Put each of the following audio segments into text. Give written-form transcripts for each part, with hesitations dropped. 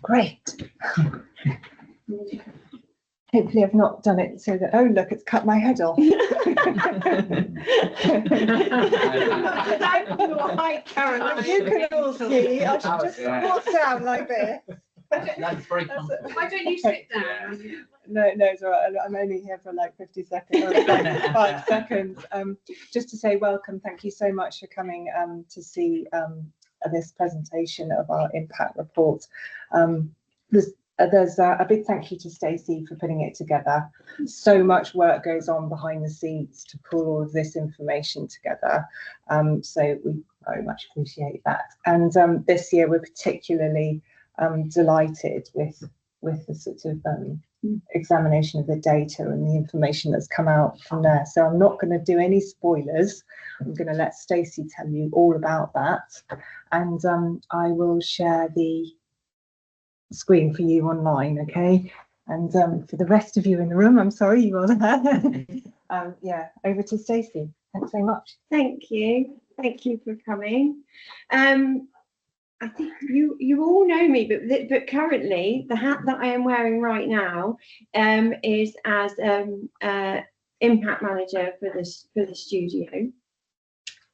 Great. Hopefully I've not done it so that, oh look, it's cut my head off. As you can all see, I should just squat down like this. That's very comfortable. Why don't you sit down? No, it's all right. I'm only here for like 50 seconds, or like 5 seconds. Just to say welcome. Thank you so much for coming to see this presentation of our impact report. There's a big thank you to Stacey for putting it together. So much work goes on behind the scenes to pull all of this information together. So we very much appreciate that. And this year we're particularly delighted with the sort of examination of the data and the information that's come out from there. So I'm not going to do any spoilers. I'm going to let Stacey tell you all about that. And I will share the screen for you online, okay? And for the rest of you in the room, I'm sorry you are there. Yeah, over to Stacey. Thanks very much. Thank you for coming. I think you all know me, but currently the hat that I am wearing right now is as impact manager for the studio.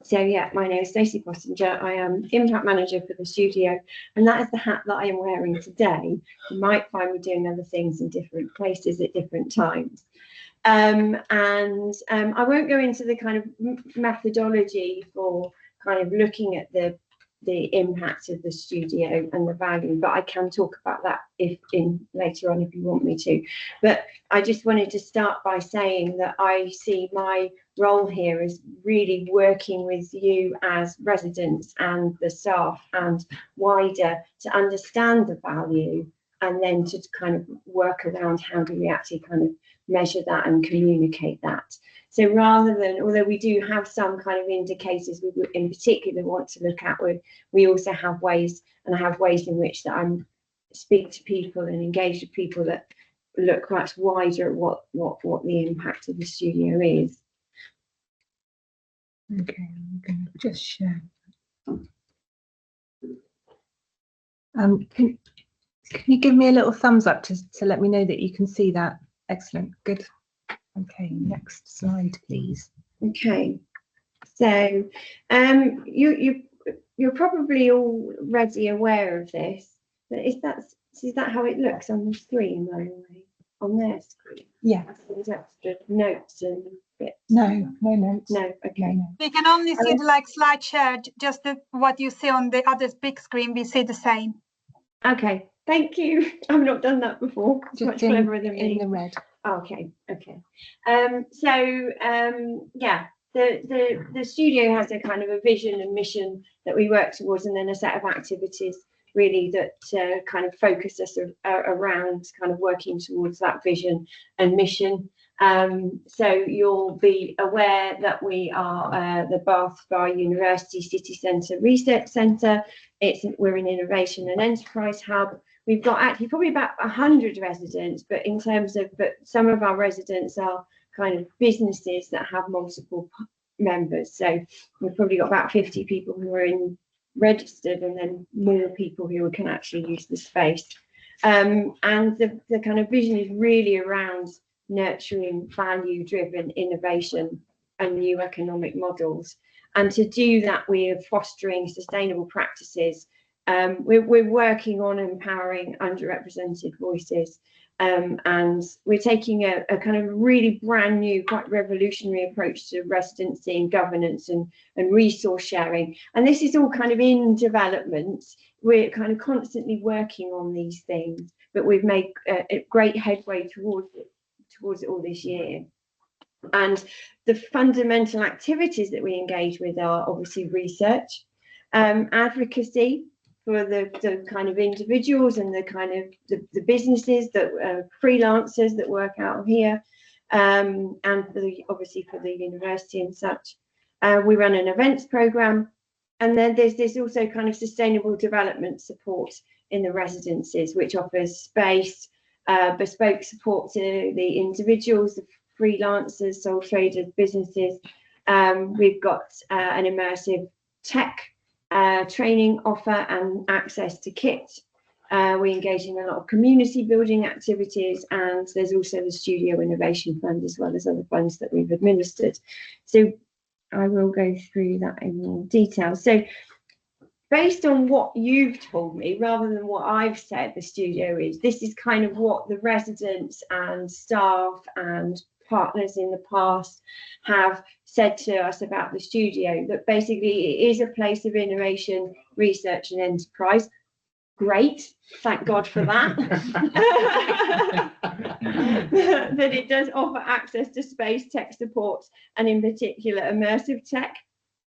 So yeah, my name is Stacey Pottinger. I am impact manager for the studio, and that is the hat that I am wearing today. You might find me doing other things in different places at different times. I won't go into the kind of methodology for kind of looking at the impact of the studio and the value, but I can talk about that later on if you want me to. But I just wanted to start by saying that I see my role here as really working with you as residents and the staff and wider to understand the value, and then to kind of work around how do we actually kind of measure that and communicate that. So rather than, although we do have some kind of indicators we in particular want to look at, we also have ways, and I have ways in which that I'm speak to people and engage with people that look much wider at what the impact of the studio is. Okay, I'm going to just share. Can you give me a little thumbs up to let me know that you can see that? Excellent, good. Okay, next slide, please. Okay, so you're probably already aware of this, but is that how it looks on the screen, by the way, on their screen? Yeah. There's extra notes and bits. No notes. No, okay. No. We can only see the slide share, just what you see on the other big screen. We see the same. Okay, thank you. I've not done that before. It's much cleverer than me. In the red. Okay. Yeah, the studio has a kind of a vision and mission that we work towards, and then a set of activities really that kind of focus us around kind of working towards that vision and mission. So you'll be aware that we are the Bath Spa University City Centre Research Centre. We're an innovation and enterprise hub. We've got actually probably about 100 residents, but some of our residents are kind of businesses that have multiple members. So we've probably got about 50 people who are registered, and then more people who can actually use the space. And the kind of vision is really around nurturing value-driven innovation and new economic models. And to do that, we are fostering sustainable practices. We're working on empowering underrepresented voices, and we're taking a kind of really brand new, quite revolutionary approach to residency and governance and resource sharing. And this is all kind of in development. We're kind of constantly working on these things, but we've made great headway towards it all this year. And the fundamental activities that we engage with are obviously research, advocacy for the kind of individuals and the kind of the businesses that freelancers that work out here, and obviously for the university and such. We run an events program, and then there's also kind of sustainable development support in the residencies, which offers space, bespoke support to the individuals, the freelancers, sole traders, businesses. We've got an immersive tech training offer and access to kit We engage in a lot of community building activities, and there's also the Studio Innovation Fund as well as other funds that we've administered. So I will go through that in more detail. So based on what you've told me, rather than what I've said the studio is, this is kind of what the residents and staff and partners in the past have said to us about the studio, that basically it is a place of innovation, research and enterprise. Great, thank God for that. That it does offer access to space, tech support, and in particular immersive tech.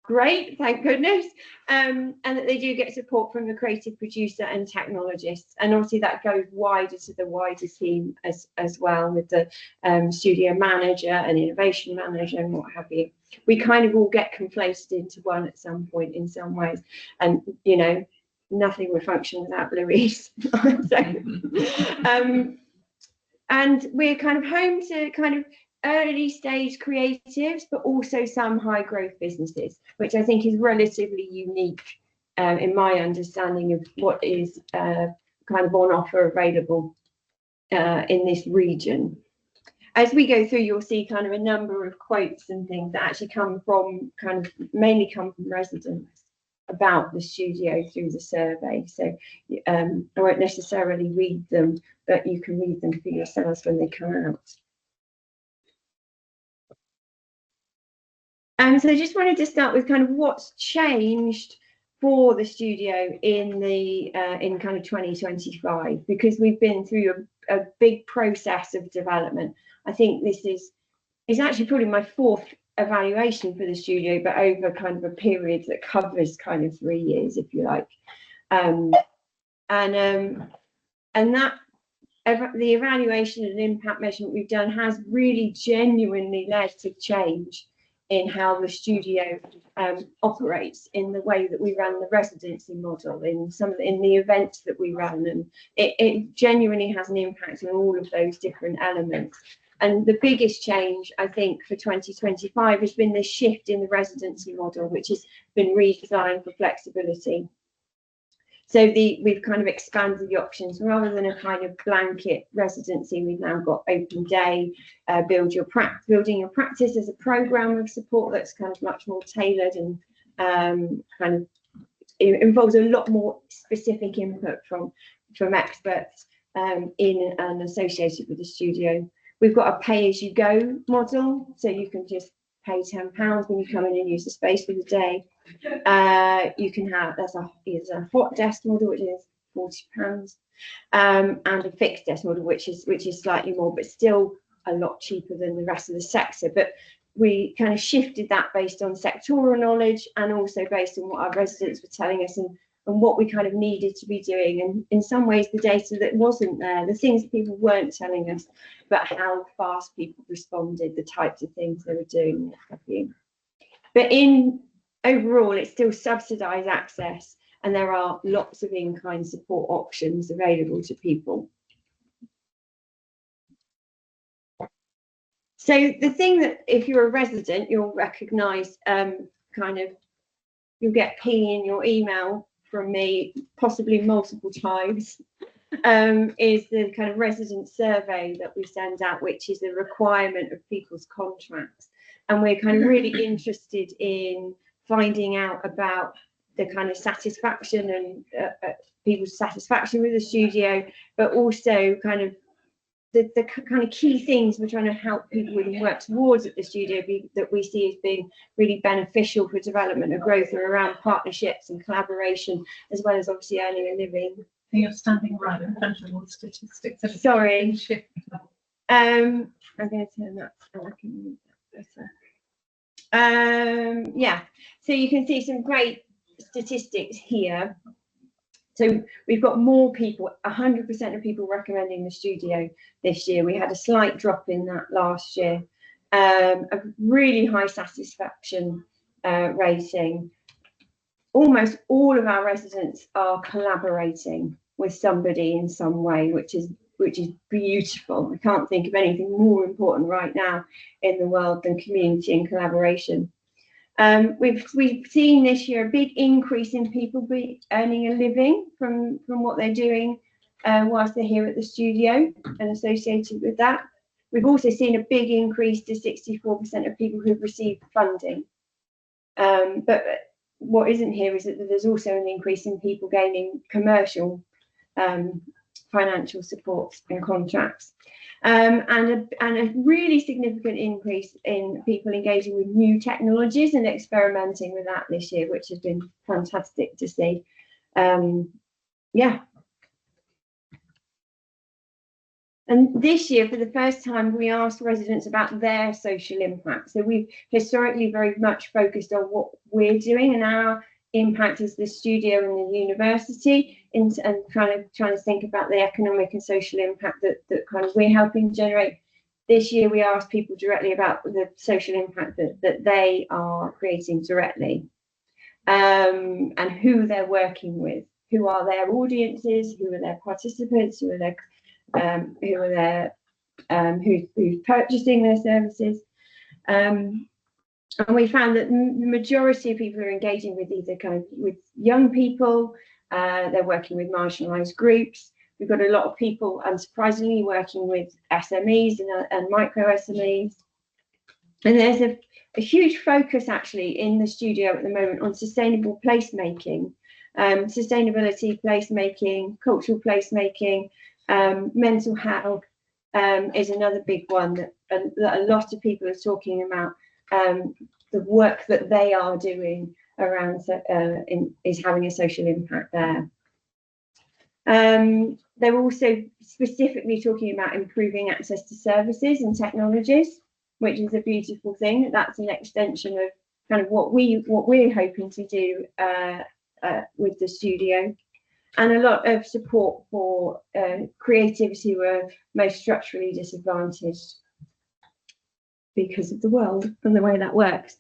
Great, thank goodness. And that they do get support from the creative producer and technologists, and obviously that goes wider to the wider team as well, with the studio manager and innovation manager and what have you. We kind of all get conflated into one at some point in some ways, and you know, nothing would function without Louise. And we're kind of home to kind of early stage creatives, but also some high growth businesses, which I think is relatively unique in my understanding of what is kind of on offer available in this region. As we go through, you'll see kind of a number of quotes and things that actually come from mainly come from residents about the studio through the survey. So I won't necessarily read them, but you can read them for yourselves when they come out. So I just wanted to start with kind of what's changed for the studio in kind of 2025, because we've been through a big process of development. I think this is actually probably my fourth evaluation for the studio, but over kind of a period that covers kind of 3 years, if you like. And that the evaluation and impact measurement we've done has really genuinely led to change in how the studio operates, in the way that we run the residency model, in the events that we run, and it genuinely has an impact on all of those different elements. And the biggest change, I think, for 2025 has been this shift in the residency model, which has been redesigned for flexibility. So we've kind of expanded the options. Rather than a kind of blanket residency, we've now got open day, building your practice as a program of support that's kind of much more tailored, and kind of it involves a lot more specific input from experts in and associated with the studio. We've got a pay-as-you-go model, so you can just pay £10 when you come in and use the space for the day. You can have there's a hot desk model, which is £40, and a fixed desk model, which is slightly more, but still a lot cheaper than the rest of the sector. But we kind of shifted that based on sectoral knowledge, and also based on what our residents were telling us, and what we kind of needed to be doing, and in some ways the data that wasn't there, the things that people weren't telling us, but how fast people responded, the types of things they were doing, what have you. But overall, it's still subsidised access, and there are lots of in-kind support options available to people. So the thing that, if you're a resident, you'll recognise you'll get ping in your email from me, possibly multiple times, is the kind of resident survey that we send out, which is a requirement of people's contracts. And we're kind of really interested in finding out about the kind of satisfaction and people's satisfaction with the studio, but also kind of the kind of key things we're trying to help people with and work towards at the studio that we see as being really beneficial for development and growth, are around partnerships and collaboration, as well as obviously earning a living. You're standing right in front of all the statistics. Sorry. I'm going to turn that so I can read that better. Yeah, so you can see some great statistics here. So we've got more people, 100% of people recommending the studio this year. We had a slight drop in that last year. A really high satisfaction rating. Almost all of our residents are collaborating with somebody in some way, which is beautiful. I can't think of anything more important right now in the world than community and collaboration. We've seen this year a big increase in people earning a living from what they're doing whilst they're here at the studio and associated with that. We've also seen a big increase to 64% of people who've received funding. But what isn't here is that there's also an increase in people gaining commercial financial support and contracts. And a really significant increase in people engaging with new technologies and experimenting with that this year, which has been fantastic to see. Yeah. And this year, for the first time, we asked residents about their social impact. So we've historically very much focused on what we're doing and our impact as the studio and the university, and trying to think about the economic and social impact that kind of we're helping generate. This year, we asked people directly about the social impact that they are creating directly, and who they're working with, who are their audiences, who are their participants, who's purchasing their services. And we found that the majority of people are engaging with either kind of with young people, they're working with marginalised groups. We've got a lot of people, unsurprisingly, working with SMEs and micro SMEs. And there's a huge focus actually in the studio at the moment on sustainable placemaking, sustainability placemaking, cultural placemaking, mental health is another big one that a lot of people are talking about. The work that they are doing around is having a social impact there. They're also specifically talking about improving access to services and technologies, which is a beautiful thing. That's an extension of kind of what we're hoping to do with the studio, and a lot of support for creativity who are most structurally disadvantaged because of the world and the way that works.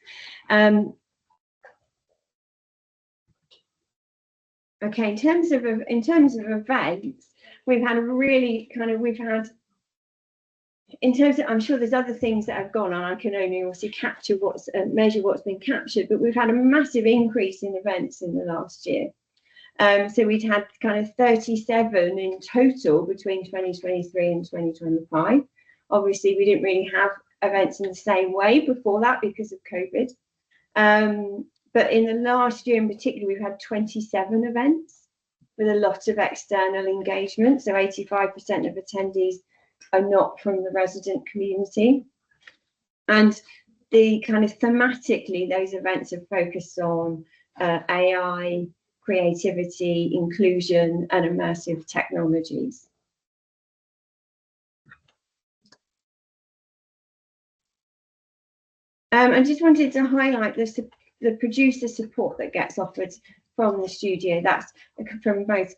Okay, in terms of events, we've had a really kind of, in terms of, I'm sure there's other things that have gone on. I can only obviously capture measure what's been captured, but we've had a massive increase in events in the last year. So we'd had kind of 37 in total between 2023 and 2025. Obviously, we didn't really have events in the same way before that because of COVID. But in the last year in particular, we've had 27 events with a lot of external engagement. So 85% of attendees are not from the resident community. And the kind of thematically, those events are focused on AI, creativity, inclusion, and immersive technologies. I just wanted to highlight the producer support that gets offered from the studio. That's from both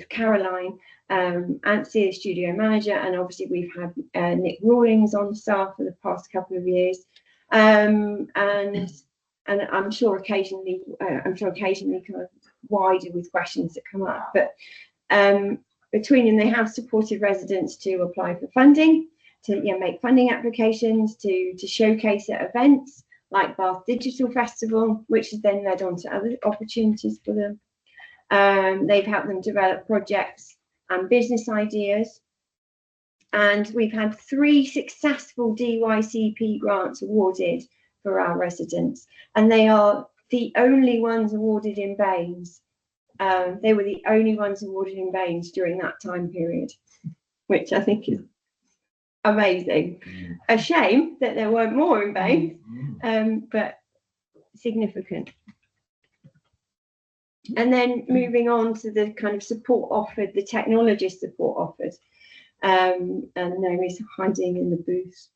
Caroline, Anthea, studio manager, and obviously we've had Nick Rawlings on staff for the past couple of years, and I'm sure occasionally kind of wider with questions that come up. But between them, they have supported residents to apply for funding, to make funding applications, to showcase at events like Bath Digital Festival, which has then led on to other opportunities for them. They've helped them develop projects and business ideas. And we've had 3 successful DYCP grants awarded for our residents. And they are the only ones awarded in Baines. They were the only ones awarded in Baines during that time period, which I think is amazing. A shame that there weren't more in Baines, but significant. And then moving on to the kind of support offered, the technologist support offered. And Naomi's hiding in the booth.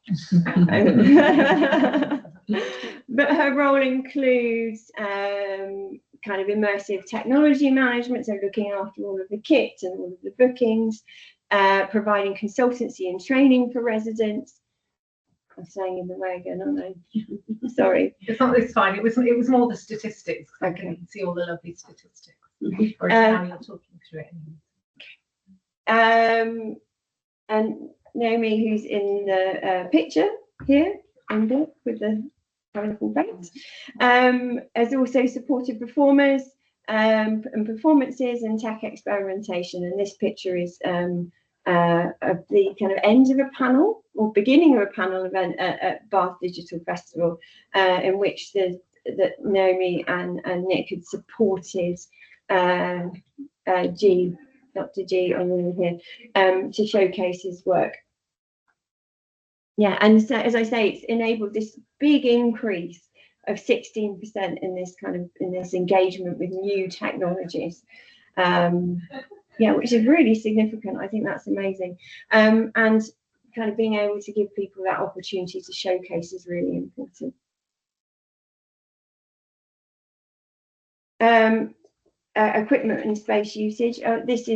But her role includes kind of immersive technology management, so looking after all of the kit and all of the bookings, providing consultancy and training for residents. I'm saying in the way again, aren't I? Sorry. It's fine. It was more the statistics. Okay. You can see all the lovely statistics. Or now you're talking through it. And Naomi, who's in the picture here, with the colourful bags, has also supported performers and performances and tech experimentation. And this picture is of the kind of end of a panel or beginning of a panel event at Bath Digital Festival, in which that Naomi and Nick had supported Dr. G on here to showcase his work. Yeah, and so as I say, it's enabled this big increase of 16% in this engagement with new technologies. Yeah, which is really significant. I think that's amazing. And kind of being able to give people that opportunity to showcase is really important. Equipment and space usage. This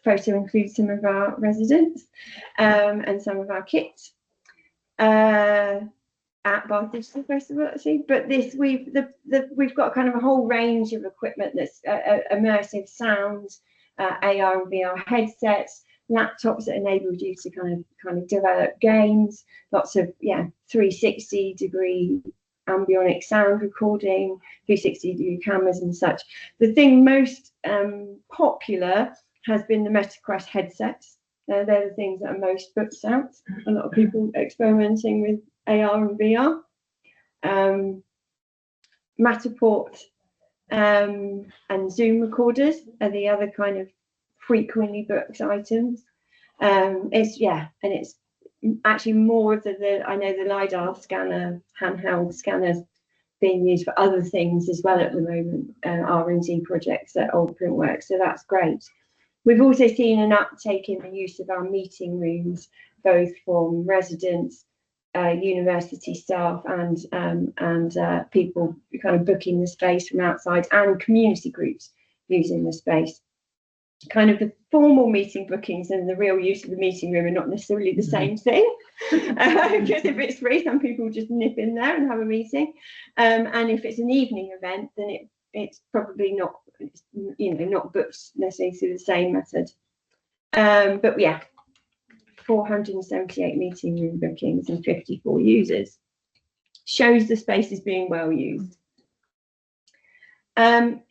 photo includes some of our residents and some of our kits at Bath Digital Festival, actually. But this we've got kind of a whole range of equipment that's immersive sound, AR and VR headsets, laptops that enable you to kind of develop games, lots of 360-degree ambient sound recording, 360-degree cameras and such. The thing most popular has been the MetaQuest headsets. They're the things that are most booked out. A lot of people experimenting with AR and VR. Matterport and Zoom recorders are the other kind of frequently booked items. It's actually more of I know the LiDAR scanner, handheld scanners, being used for other things as well at the moment, R&D projects at Old Printworks, so that's great. We've also seen an uptake in the use of our meeting rooms, both from residents, university staff, and people kind of booking the space from outside, and community groups using the space. Kind of the formal meeting bookings and the real use of the meeting room are not necessarily the same thing, because if it's free, some people just nip in there and have a meeting, and if it's an evening event, then it's probably not, not booked necessarily through the same method. But yeah, 478 meeting room bookings and 54 users shows the space is being well used.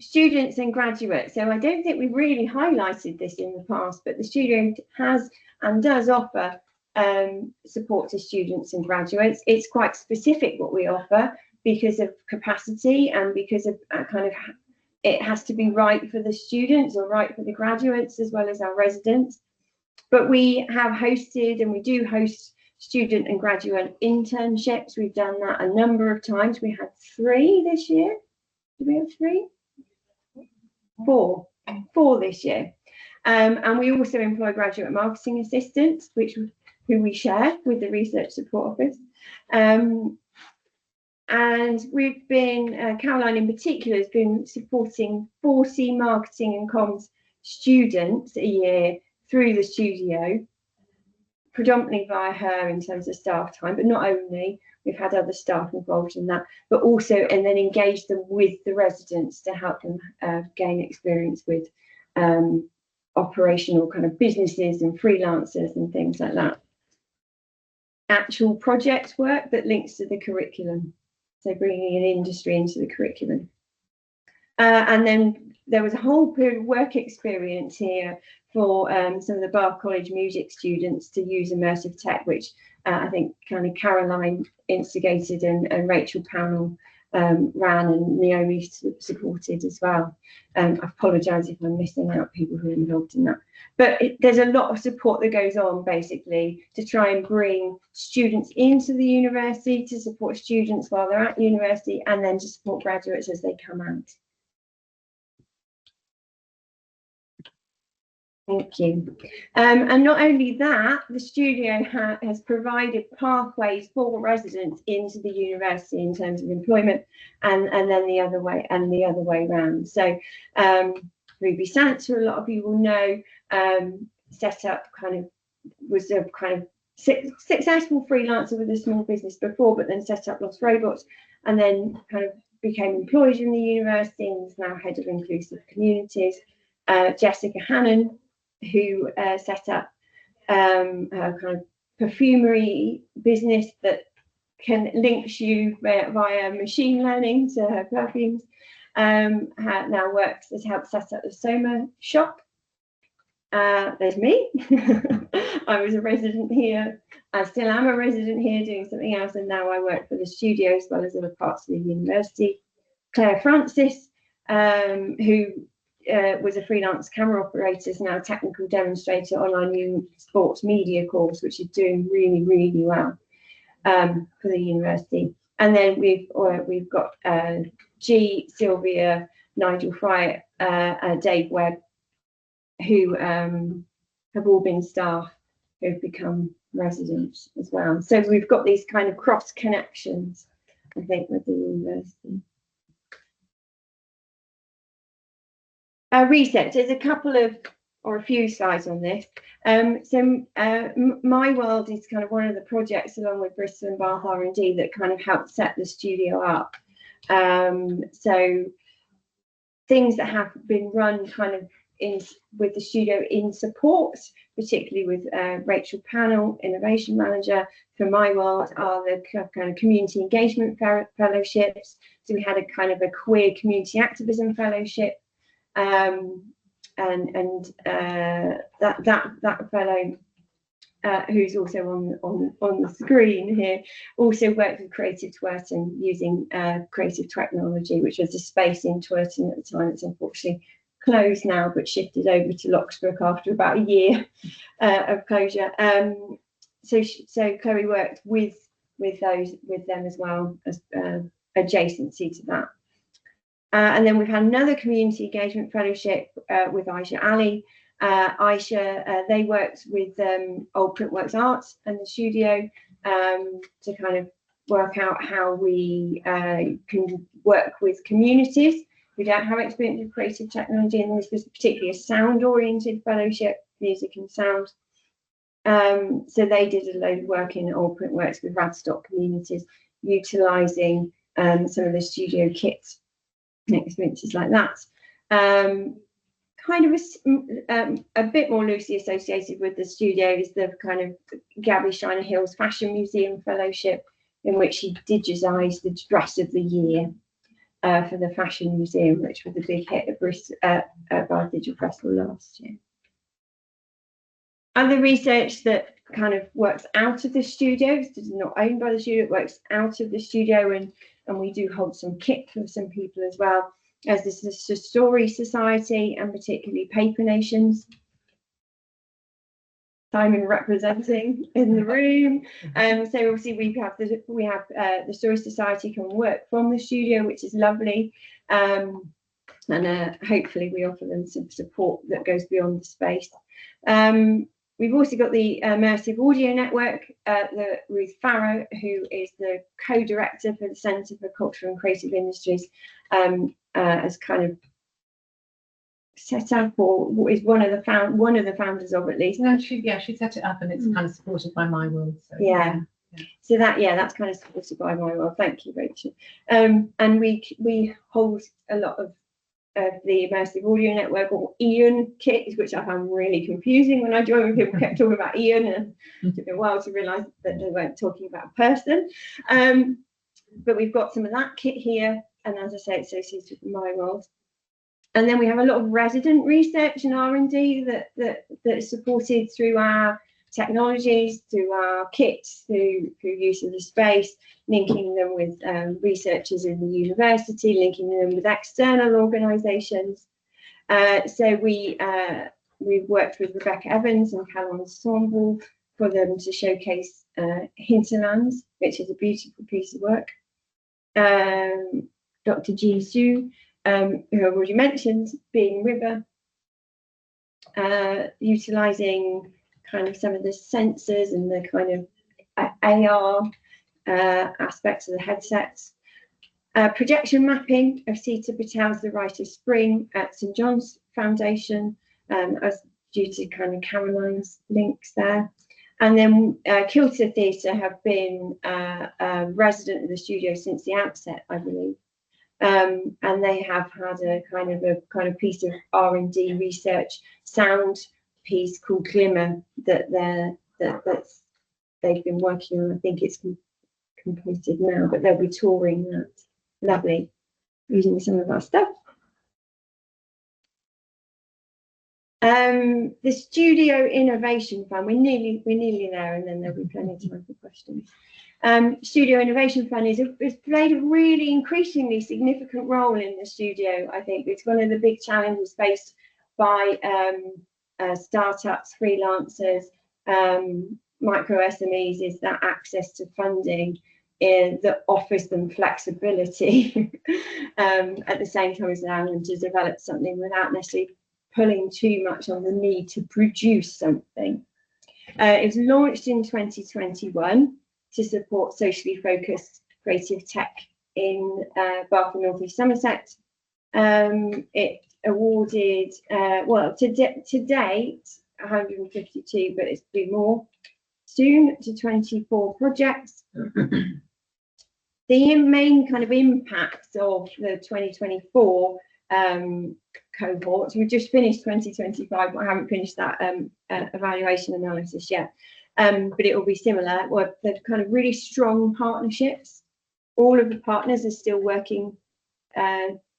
Students and graduates. So I don't think we've really highlighted this in the past, but the studio has and does offer support to students and graduates. It's quite specific what we offer because of capacity and because of it has to be right for the students or right for the graduates as well as our residents. But we have hosted, and we do host, student and graduate internships. We've done that a number of times. We had 3 this year. Did we have 3? 4 this year. And we also employ graduate marketing assistants, who we share with the Research Support Office. And we've been, Caroline in particular, has been supporting 40 marketing and comms students a year through the studio, predominantly via her in terms of staff time, but not only. We've had other staff involved in that, but also, and then engage them with the residents to help them gain experience with operational kind of businesses and freelancers and things like that. Actual project work that links to the curriculum. So bringing an industry into the curriculum. And then there was a whole period of work experience here for some of the Bath College music students to use immersive tech, which I think kind of Caroline instigated and Rachel Pownell ran, and Naomi supported as well. I apologise if I'm missing out people who are involved in that. But there's a lot of support that goes on basically to try and bring students into the university, to support students while they're at university, and then to support graduates as they come out. Thank you. And not only that, the studio has provided pathways for residents into the university in terms of employment, and then the other way around. So Ruby Santa, a lot of you will know, set up was a kind of successful freelancer with a small business before, but then set up Lost Robots, and then kind of became employed in the university and is now head of inclusive communities. Jessica Hannon, who set up a kind of perfumery business that links you via machine learning to her perfumes. now works has helped set up the Soma shop. There's me. I was a resident here. I still am a resident here doing something else, and now I work for the studio as well as other parts of the university. Claire Francis, who was a freelance camera operator, is now a technical demonstrator on our new sports media course, which is doing really, really well for the university. And then we've got G, Sylvia, Nigel Fry, Dave Webb, who have all been staff who've become residents as well. So we've got these kind of cross connections, I think, with the university. Research, there's a couple of, or a few slides on this. My World is kind of one of the projects along with Bristol and Bath R&D that kind of helped set the studio up. So things that have been run kind of with the studio in support, particularly with Rachel Pannell, Innovation Manager for My World, are the kind of community engagement fellowships. So we had a kind of a queer community activism fellowship, and that fellow, who's also on the screen here, also worked with Creative Twerton using creative technology, which was a space in Twerton at the time. It's unfortunately closed now, but shifted over to Locksbrook after about a year of closure. So Chloe worked with them as well as adjacency to that. And then we've had another community engagement fellowship with Aisha Ali. Aisha, they worked with Old Printworks Arts and the studio to kind of work out how we can work with communities who don't have experience with creative technology, and this was particularly a sound-oriented fellowship, music and sound. So they did a load of work in Old Printworks with Radstock communities, utilising some of the studio kits and experiences like that. Kind of a bit more loosely associated with the studio is the kind of Gabby Shiner Hills Fashion Museum Fellowship, in which she digitised the dress of the year for the Fashion Museum, which was a big hit at Bristol Bath Digital Festival last year. Other research that kind of works out of the studio, this is not owned by the studio, it works out of the studio, and we do hold some kit for some people as well, as this is a Story Society and particularly Paper Nations. Simon representing in the room. So obviously we have the Story Society can work from the studio, which is lovely, and hopefully we offer them some support that goes beyond the space. We've also got the Immersive Audio Network, Ruth Farrow, who is the co-director for the Centre for Cultural and Creative Industries, as kind of set up, or is one of the founders of, at least. No, she set it up, and it's kind of supported by My World. So, yeah. So that's kind of supported by My World. Thank you, Rachel. And we hold a lot of the Immersive Audio Network, or Ian kit, which I found really confusing when I joined, when people kept talking about Ian, and it took a while to realise that they weren't talking about a person. But we've got some of that kit here, and as I say, it's associated with My World. And then we have a lot of resident research and R&D that is supported through our technologies, through our kits, through use of the space, linking them with researchers in the university, linking them with external organisations. So we've worked with Rebecca Evans and Callum Ensemble for them to showcase Hinterlands, which is a beautiful piece of work. Dr. Ji Su, who I've already mentioned, being River, utilising kind of some of the sensors and the kind of AR aspects of the headsets. Projection mapping of Sita Patel's The Rite of Spring at St John's Foundation, as due to kind of Caroline's links there. And then Kilter Theatre have been a resident of the studio since the outset, I believe. And they have had a kind of piece of R&D research sound piece called Glimmer that they've been working on. I think it's completed now, but they'll be touring that. Lovely. using some of our stuff. The Studio Innovation Fund, we're nearly there, and then there'll be plenty of time for questions. Studio Innovation Fund has played a really increasingly significant role in the studio. I think it's one of the big challenges faced by startups, freelancers, micro SMEs, is that access to funding that offers them flexibility at the same time as allowing them to develop something without necessarily pulling too much on the need to produce something. It was launched in 2021 to support socially focused creative tech in Bath and North East Somerset. It awarded, well, to date, 152, but it's been more soon, to 24 projects. The main kind of impacts of the 2024 cohort, we've just finished 2025, but I haven't finished that evaluation analysis yet, but it will be similar. Well, they're kind of really strong partnerships. All of the partners are still working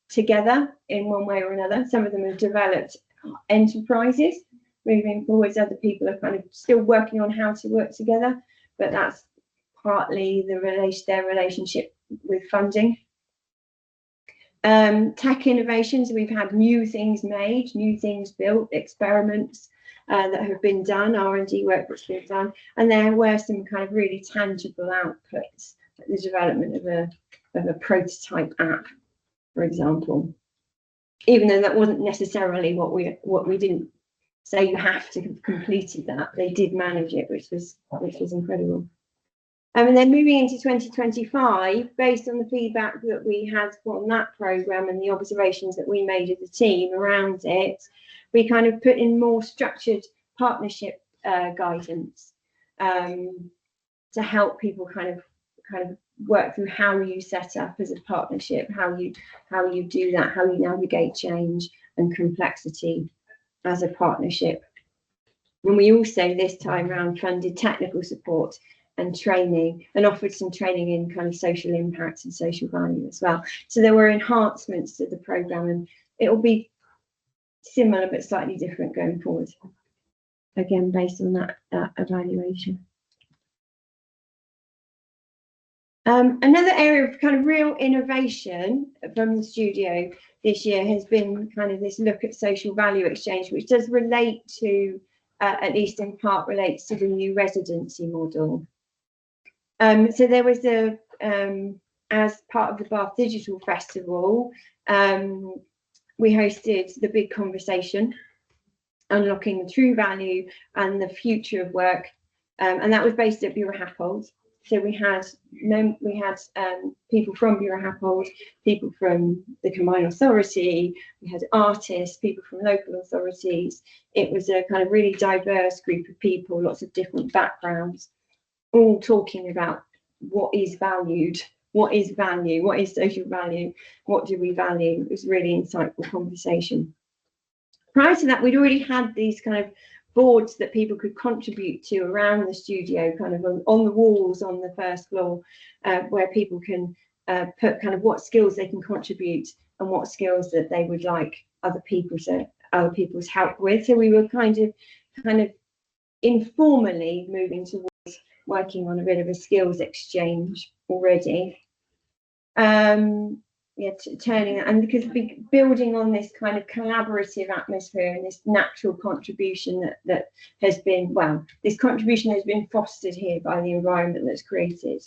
together in one way or another. Some of them have developed enterprises moving forwards. Other people are kind of still working on how to work together, but that's partly their relationship with funding. Tech innovations, we've had new things made, new things built, experiments that have been done, R&D work that's been done, and there were some kind of really tangible outputs, like the development of a prototype app, for example. Even though that wasn't necessarily what we didn't say you have to have completed that, they did manage it, which was incredible. And then moving into 2025, based on the feedback that we had from that programme and the observations that we made as a team around it, we kind of put in more structured partnership guidance to help people kind of work through how you set up as a partnership, how you do that, how you navigate change and complexity as a partnership. And we also this time around funded technical support and training, and offered some training in kind of social impact and social value as well. So there were enhancements to the programme, and it will be similar but slightly different going forward, again based on that evaluation. Another area of kind of real innovation from the studio this year has been kind of this look at social value exchange, which does relate to, at least in part relates to the new residency model. So there was as part of the Bath Digital Festival, we hosted the big conversation, Unlocking the True Value and the Future of Work, and that was based at Bure Happold. So we had people from Bure Happold, people from the Combined Authority, we had artists, people from local authorities. It was a kind of really diverse group of people, lots of different backgrounds, all talking about what is valued, what is value, what is social value, what do we value. It was a really insightful conversation. Prior to that, we'd already had these kind of boards that people could contribute to around the studio, kind of on the walls on the first floor, where people can put kind of what skills they can contribute and what skills that they would like other people's help with. So we were kind of informally moving towards working on a bit of a skills exchange already. Turning that, and because building on this kind of collaborative atmosphere and this natural contribution that has been, well, this contribution has been fostered here by the environment that's created.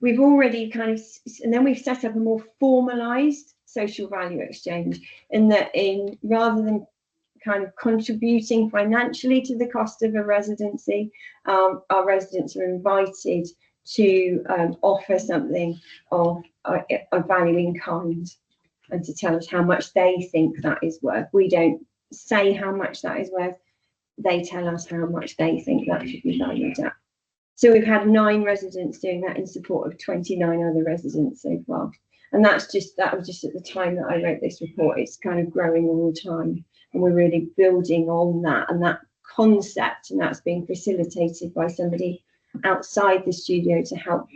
We've already and then we've set up a more formalized social value exchange, in that rather than kind of contributing financially to the cost of a residency, our residents are invited to offer something of value in kind, and to tell us how much they think that is worth. We don't say how much that is worth, they tell us how much they think that should be valued at. So we've had 9 residents doing that in support of 29 other residents so far, and that was just at the time that I wrote this report. It's kind of growing all the time, and we're really building on that and that concept, and that's being facilitated by somebody outside the studio to help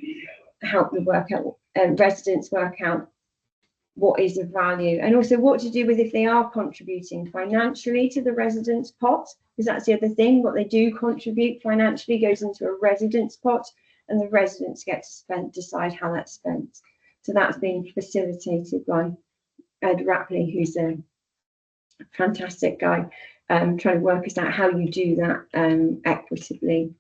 the work residents work out what is of value, and also what to do with if they are contributing financially to the residents' pot, because that's the other thing. What they do contribute financially goes into a residents' pot, and the residents get to decide how that's spent. So that's been facilitated by Ed Rapley, who's a fantastic guy, trying to work us out how you do that equitably.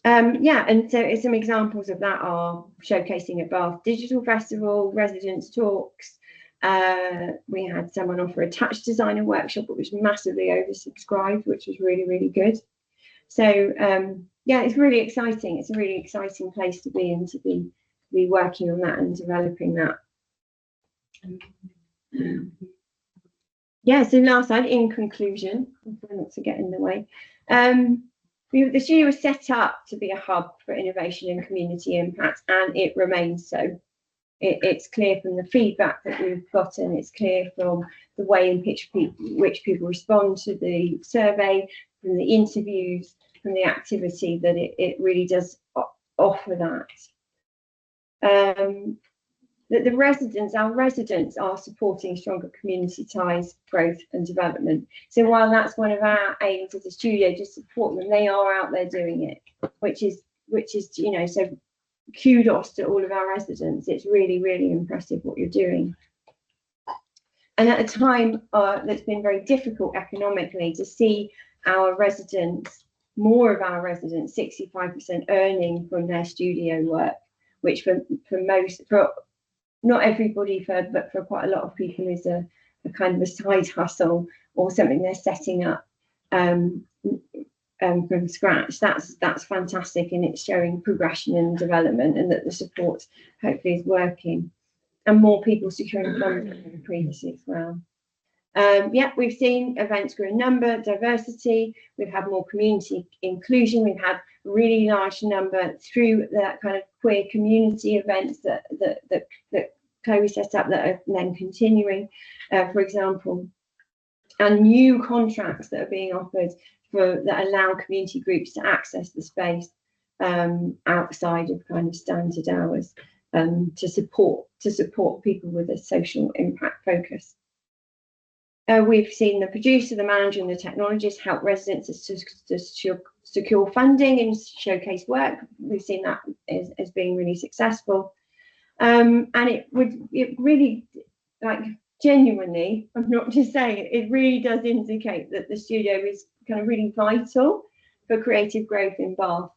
Yeah, and so some examples of that are showcasing at Bath Digital Festival, residents talks. We had someone offer a touch designer workshop, which was massively oversubscribed, which was really, really good. So yeah, it's really exciting. It's a really exciting place to be in, to be working on that and developing that. Yeah, so last slide, in conclusion, not to get in the way. The studio was set up to be a hub for innovation and community impact, and it remains so. It's clear from the feedback that we've gotten, it's clear from the way in which people respond to the survey, from the interviews, from the activity, that it really does offer that. That our residents are supporting stronger community ties, growth and development. So while that's one of our aims as a studio to support them, they are out there doing it, which is you know, so kudos to all of our residents. It's really, really impressive what you're doing. And at a time that's been very difficult economically, to see our residents, more of our residents, 65% earning from their studio work, which for not everybody, but for quite a lot of people is a kind of a side hustle or something they're setting up from scratch. That's fantastic, and it's showing progression and development, and that the support hopefully is working, and more people securing funding than previously as well. Yeah, we've seen events grow in number, diversity. We've had more community inclusion. We've had a really large number through that kind of queer community events that Chloe set up that are then continuing, for example, and new contracts that are being offered that allow community groups to access the space outside of kind of standard hours, to support people with a social impact focus. We've seen the producer, the manager and the technologist help residents to secure funding and showcase work. We've seen that as being really successful. And it really, like, genuinely, I'm not just saying it really does indicate that the studio is kind of really vital for creative growth in Bath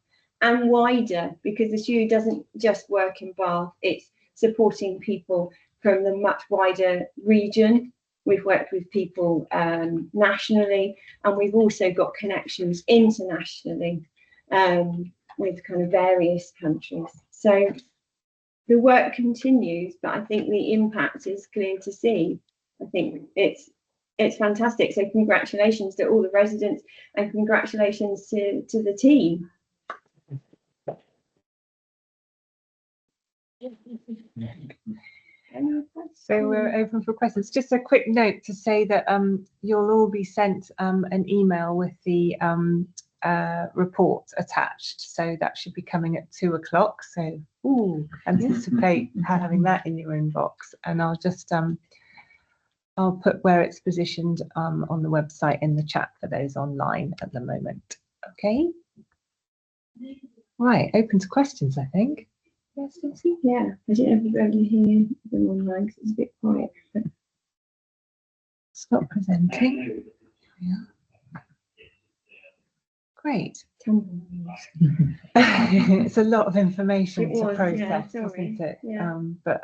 and wider, because the studio doesn't just work in Bath, it's supporting people from the much wider region. We've worked with people nationally, and we've also got connections internationally with kind of various countries. So the work continues, but I think the impact is clear to see. I think it's fantastic. So congratulations to all the residents, and congratulations to the team. So we're open for questions. Just a quick note to say that you'll all be sent an email with the report attached. So that should be coming at 2 o'clock. So anticipate having that in your inbox. And I'll just I'll put where it's positioned on the website in the chat for those online at the moment. Okay. Right, open to questions, I think. Yes, Stacey? Yeah, I don't know if you're able to hear them online because it's a bit quiet. But... Stop presenting. Yeah. Great. It's a lot of information to process, isn't it? Yeah. But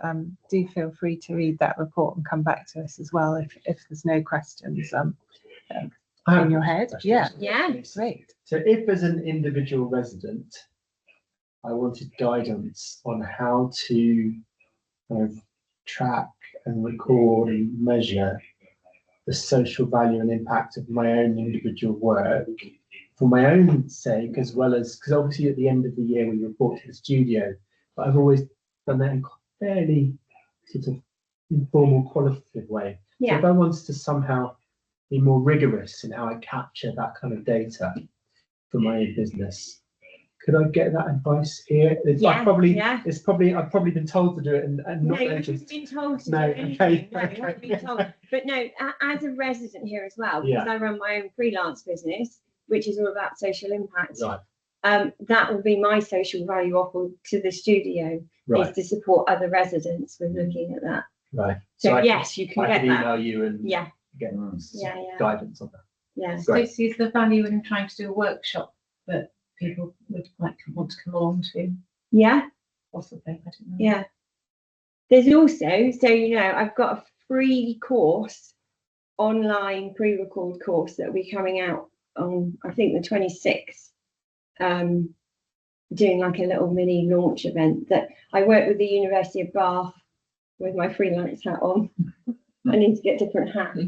do feel free to read that report and come back to us as well if there's no questions in your head. Yeah. Great. So if as an individual resident I wanted guidance on how to kind of track and record and measure the social value and impact of my own individual work for my own sake, as well as, because obviously at the end of the year we report to the studio, but I've always done that in a fairly sort of informal, qualitative way. Yeah. So if I wanted to somehow be more rigorous in how I capture that kind of data for my own business, could I get that advice here? Yeah, I've probably yeah. I've probably been told to do it and No, not you haven't noticed. been told to No, do anything. okay, No, you haven't been told. But no, as a resident here as well, because Yeah. I run my own freelance business, which is all about social impact. Right. That will be my social value offer to the studio, Right. is to support other residents with looking at that. Right. So, I yes, you can I get can that. email you and Yeah, get yeah, yeah. guidance on that. Yeah. So Great. is the value in trying to do a workshop that people would like want to come along to? Yeah, Possibly, I don't know. yeah. There's also, so you know, I've got a free course, online pre-record course that will be coming out on, I think, the 26th. Doing like a little mini launch event that I work with the University of Bath with my freelance hat on. I need to get different hats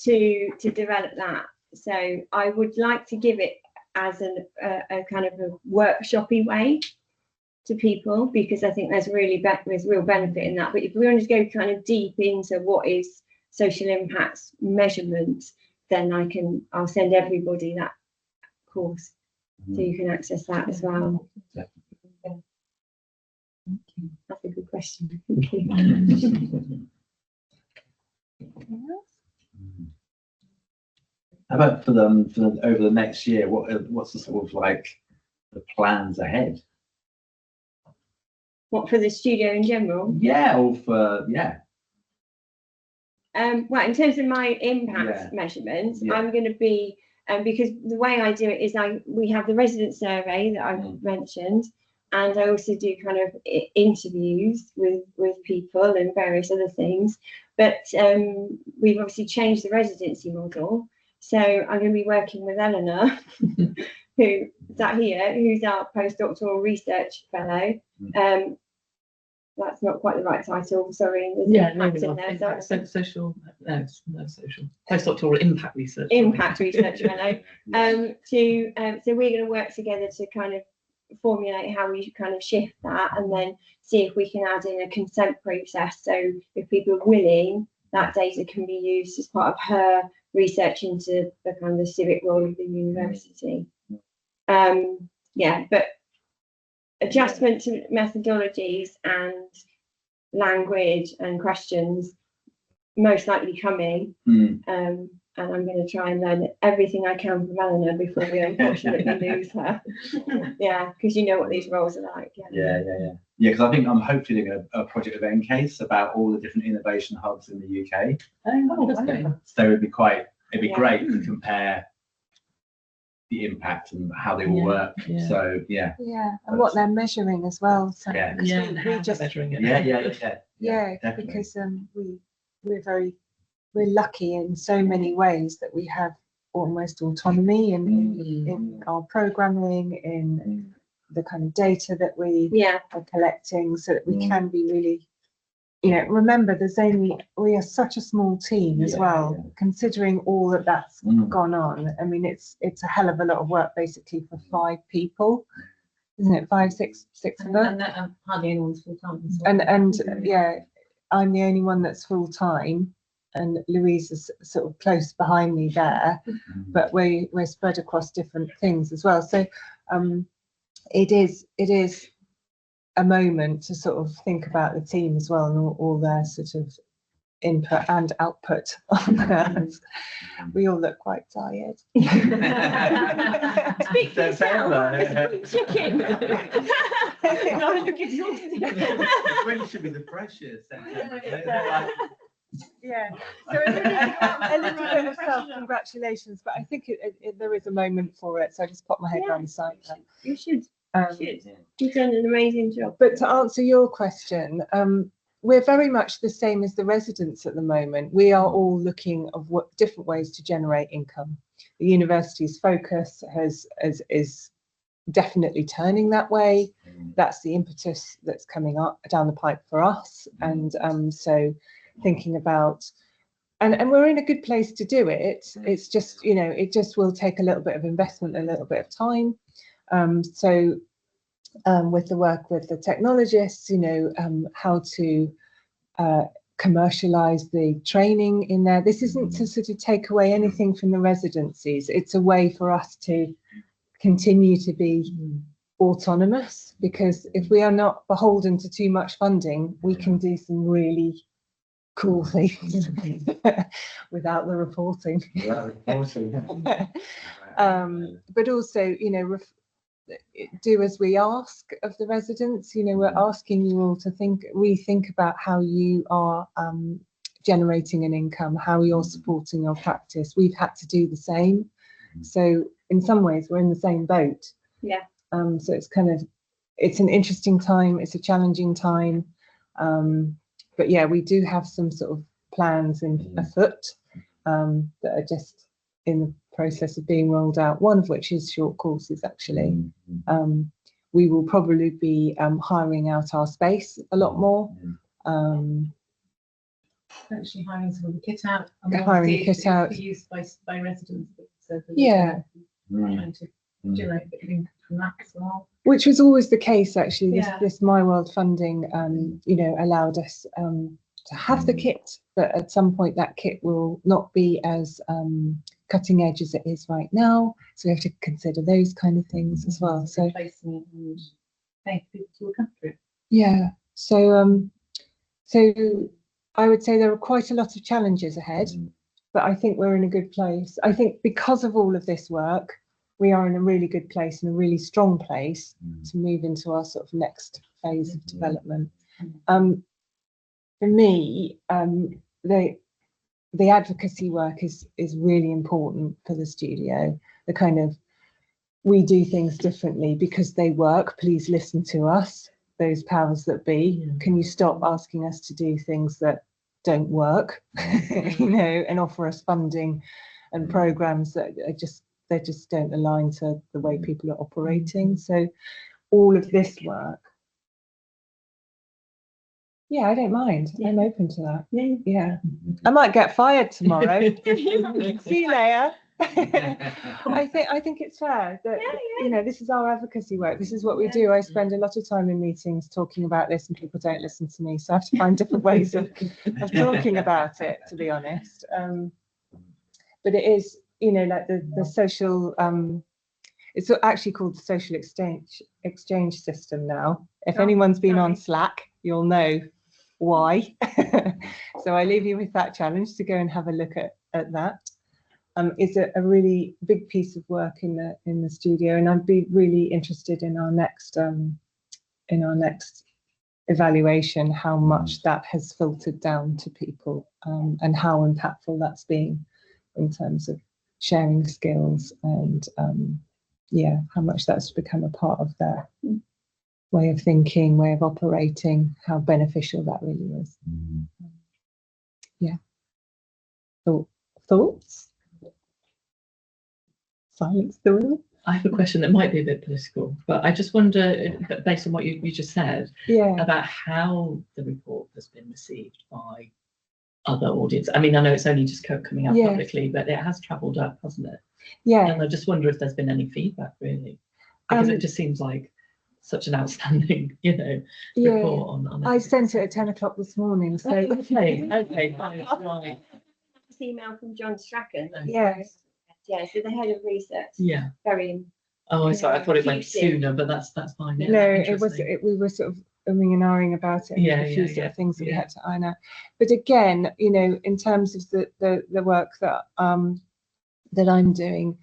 to develop that. So I would like to give it as a kind of a workshopy way to people, because I think there's real benefit in that. But if we want to go kind of deep into what is social impacts measurement, then I'll send everybody that course. So you can access that as well. Yeah. That's a good question. Thank you. How about for them over the next year? What's the sort of like the plans ahead? What, for the studio in general? Yeah, or for Well, in terms of my impact measurements, Yeah. I'm going to be, because the way I do it is we have the resident survey that I've mentioned, and I also do kind of interviews with people and various other things. But we've obviously changed the residency model. So I'm going to be working with Eleanor, who's our postdoctoral research fellow. That's not quite the right title, sorry. Yeah, no, social, postdoctoral impact research. Impact research fellow. So we're going to work together to kind of formulate how we kind of shift that, and then see if we can add in a consent process. So if people are willing, that data can be used as part of her research into the kind of the civic role of the university. But adjustment to methodologies and language and questions most likely coming. And I'm going to try and learn everything I can from Eleanor before we unfortunately lose her. Yeah, because you know what these roles are like. Yeah, because I think I'm hopefully doing a project with NCASE about all the different innovation hubs in the UK. Oh, that's great. So it'd be great to compare the impact and how they all work. Yeah. So and what they're measuring as well. So Yeah. we just measuring it. yeah, definitely. because we're lucky in so many ways that we have almost autonomy in our programming, in the kind of data that we are collecting, so that we can be really, remember we are such a small team as well, considering all that's gone on. I mean, it's a hell of a lot of work basically for 5 people, isn't it? 5, 6 of us. And hardly anyone's full time. And I'm the only one that's full time, and Louise is sort of close behind me there, but we're spread across different things as well. So it is a moment to sort of think about the team as well, and all their sort of input and output on that. We all look quite tired. Speak for yourself. Chicken. I look exhausted. When should be the precious. Yeah, so a little bit of self-congratulations, but I think there is a moment for it, so I just put my head down the side there. You should. You've done an amazing job. But to answer your question, we're very much the same as the residents at the moment. We are all looking at different ways to generate income. The university's focus is definitely turning that way. That's the impetus that's coming up down the pipe for us, and so thinking about, and we're in a good place to do it. It's just, it just will take a little bit of investment, a little bit of time. With the work with the technologists, how to commercialize the training in there. This isn't to sort of take away anything from the residencies. It's a way for us to continue to be autonomous, because if we are not beholden to too much funding, we can do some really cool things without the reporting. But also, you know, do as we ask of the residents. You know, we're asking you all to rethink about how you are generating an income, how you're supporting your practice. We've had to do the same. So in some ways, we're in the same boat. Yeah. So it's kind of, it's an interesting time. It's a challenging time. But yeah, we do have some sort of plans afoot that are just in the process of being rolled out, one of which is short courses, actually. We will probably be hiring out our space a lot more. Actually hiring some of the kit out. Hiring kit out. For use by residents. So Yeah. Trying to generate a bit of income from that as well. Which was always the case, actually. Yeah. This My World funding, you know, allowed us to have the kit, but at some point that kit will not be as cutting edge as it is right now. So we have to consider those kind of things as well. So Replacing it and paying people to look after it. yeah. So so I would say there are quite a lot of challenges ahead, but I think we're in a good place. I think because of all of this work, we are in a really good place and a really strong place to move into our sort of next phase of development. For me, the advocacy work is really important for the studio. The kind of, we do things differently because they work. Please listen to us, those powers that be. Can you stop asking us to do things that don't work, you know, and offer us funding and programs that are just don't align to the way people are operating. So all of this work, yeah, I don't mind. I'm open to that. Yeah, I might get fired tomorrow. See you later. I think it's fair that you know, this is our advocacy work. This is what we do. I spend a lot of time in meetings talking about this, and people don't listen to me. So I have to find different ways of talking about it, to be honest. But it is, you know, like the social. It's actually called the social exchange system now. If anyone's been on Slack, you'll know why. So I leave you with that challenge to go and have a look at that. It's a really big piece of work in the studio, and I'd be really interested in our next evaluation how much that has filtered down to people, and how impactful that's been in terms of sharing skills, and yeah, how much that's become a part of their way of thinking, way of operating, how beneficial that really is. Yeah. Thoughts? Silence the room. I have a question that might be a bit political, but I just wonder, based on what you just said, about how the report has been received by other audience. I mean, I know it's only just coming out publicly, but it has travelled up, hasn't it? Yeah. And I just wonder if there's been any feedback, really, because it just seems like such an outstanding, you know, report on. I sent it at 10 o'clock this morning. So okay, right. This email from John Strachan. Yes. Yeah, so the head of research. Yeah. Very. Oh, sorry, I thought it went sooner, but that's fine. Yeah, no, it was. We were sort of umming and ahhing about it. And a few sort of things that we had to iron out. But again, you know, in terms of the work that that I'm doing,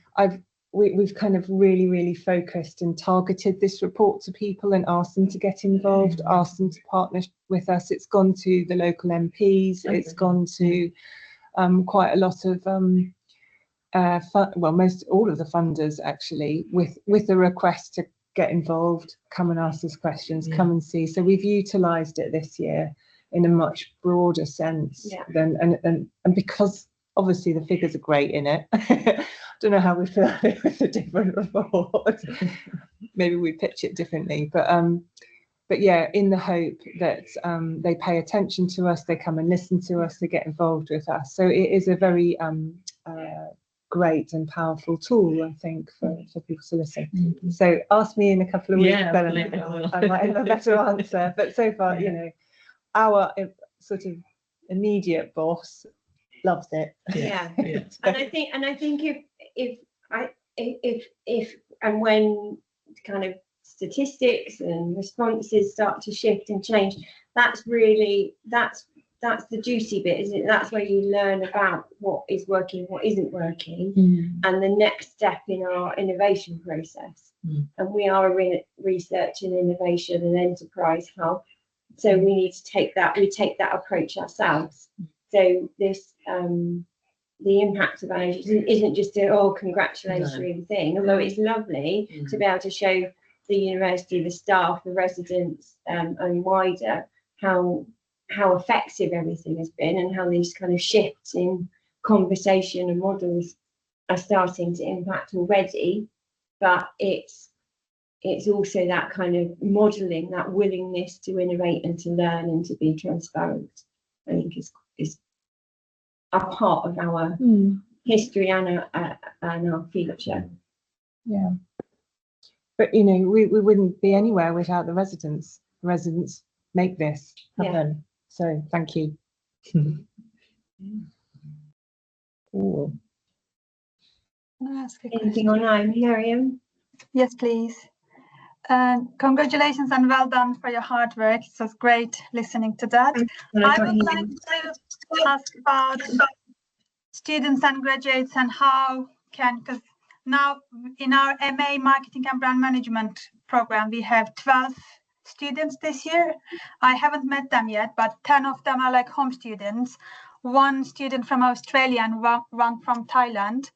we've kind of really focused and targeted this report to people and asked them to get involved, asked them to partner with us. It's gone to the local MPs. It's gone to quite a lot of most all of the funders, actually, with the request to get involved, come and ask us questions, come and see. So we've utilised it this year in a much broader sense than and because obviously the figures are great in it. I don't know how we feel with a different report. Maybe we pitch it differently, but yeah, in the hope that they pay attention to us, they come and listen to us, they get involved with us. So it is a very great and powerful tool, I think, for people to listen. So ask me in a couple of weeks, I might have a better answer. But so far, you know, our sort of immediate boss loves it. And I think if and when kind of statistics and responses start to shift and change, that's really that's the juicy bit, isn't it? That's where you learn about what is working, what isn't working, and the next step in our innovation process. And we are a research and innovation and enterprise hub, so we need to take that approach ourselves. So this the impact of energy isn't just a congratulatory thing, although it's lovely to be able to show the university, the staff, the residents, and wider how effective everything has been, and how these kind of shifts in conversation and models are starting to impact already. But it's also that kind of modelling, that willingness to innovate and to learn and to be transparent, I think is a part of our history and our future. Yeah. But you know, we wouldn't be anywhere without the residents. The residents make this happen. So thank you. Cool. Can I ask a Anything question? online, Miriam? Yes, please. Congratulations and well done for your hard work. It was great listening to that. I would like to ask about students and graduates and how because now in our MA Marketing and Brand Management program, we have 12 students this year. I haven't met them yet, but 10 of them are like home students, 1 student from Australia and 1 from Thailand.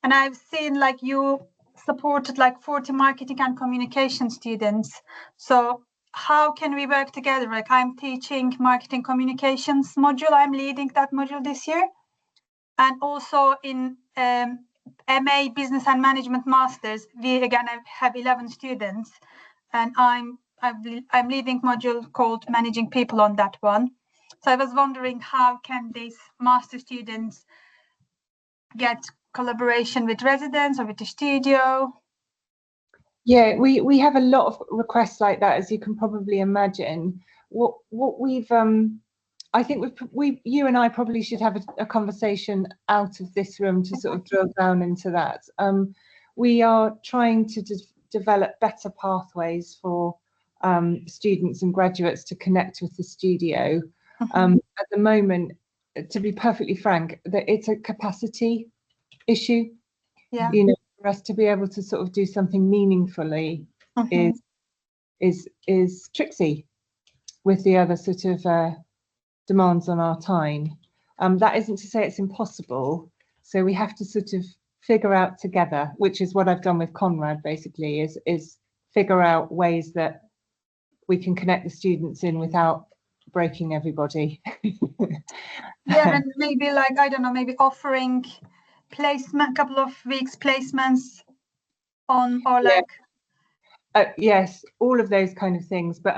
And I've seen like you supported like 40 marketing and communication students. So how can we work together? Like I'm teaching marketing communications module. I'm leading that module this year. And also in MA Business and Management Masters, we again have 11 students, and I'm leading module called Managing People on that one. So I was wondering, how can these master students get collaboration with residents or with the studio? Yeah, we have a lot of requests like that, as you can probably imagine. What we've I think you and I probably should have a conversation out of this room to sort of drill down into that. We are trying to develop better pathways for students and graduates to connect with the studio. At the moment, to be perfectly frank, that it's a capacity issue. Yeah. You know, for us to be able to sort of do something meaningfully is tricksy with the other sort of demands on our time. That isn't to say it's impossible. So we have to sort of figure out together, which is what I've done with Conrad basically, is figure out ways that we can connect the students in without breaking everybody. Yeah, and maybe like, I don't know, maybe offering placement, couple of weeks placements on, or like. Yes, all of those kind of things. But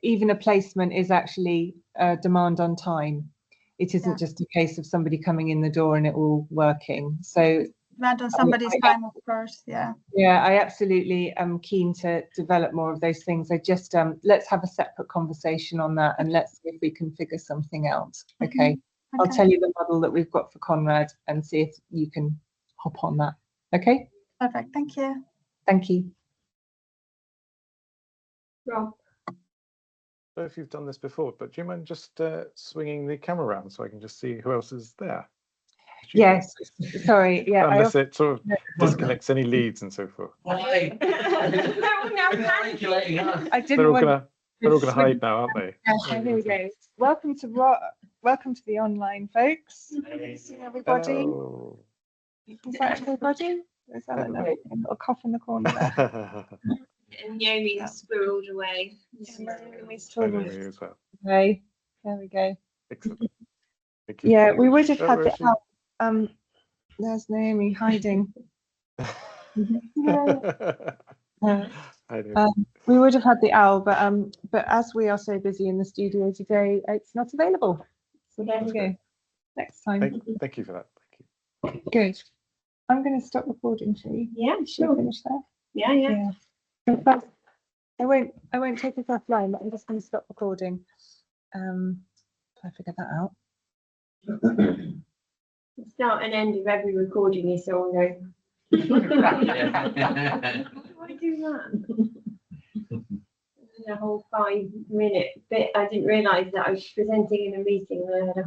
even a placement is actually a demand on time. It isn't just a case of somebody coming in the door and it all working. So Depend on somebody's time, of course. Yeah. Yeah, I absolutely am keen to develop more of those things. I just let's have a separate conversation on that, and let's see if we can figure something out. Okay. I'll tell you the model that we've got for Conrad and see if you can hop on that. Okay. Perfect. Thank you. Thank you. Rob. I don't know if you've done this before, but do you mind just swinging the camera around so I can just see who else is there? Yes. Sorry. Yeah. Unless it sort of disconnects any leads and so forth. I didn't They're all want. gonna hide now, aren't they? Yeah, here we go. Welcome to the online, folks. See everybody. Hello. Is that everybody? Is that a little cough in the corner there? And Yomi's squirreled away. Okay, there we go. Excellent. Thank you. Yeah, we would have had where is she? the help. There's Naomi hiding. We would have had the owl, but as we are so busy in the studio today, it's not available. So there we go. Next time. Thank you for that. Thank you. Good. I'm going to stop recording, shall we? Yeah, Shall we finish there? Yeah. In fact, I won't take us offline, but I'm just going to stop recording. I figure that out. The start and end of every recording is someone going, Why do that? A whole 5-minute bit. I didn't realise that I was presenting in a meeting and I had a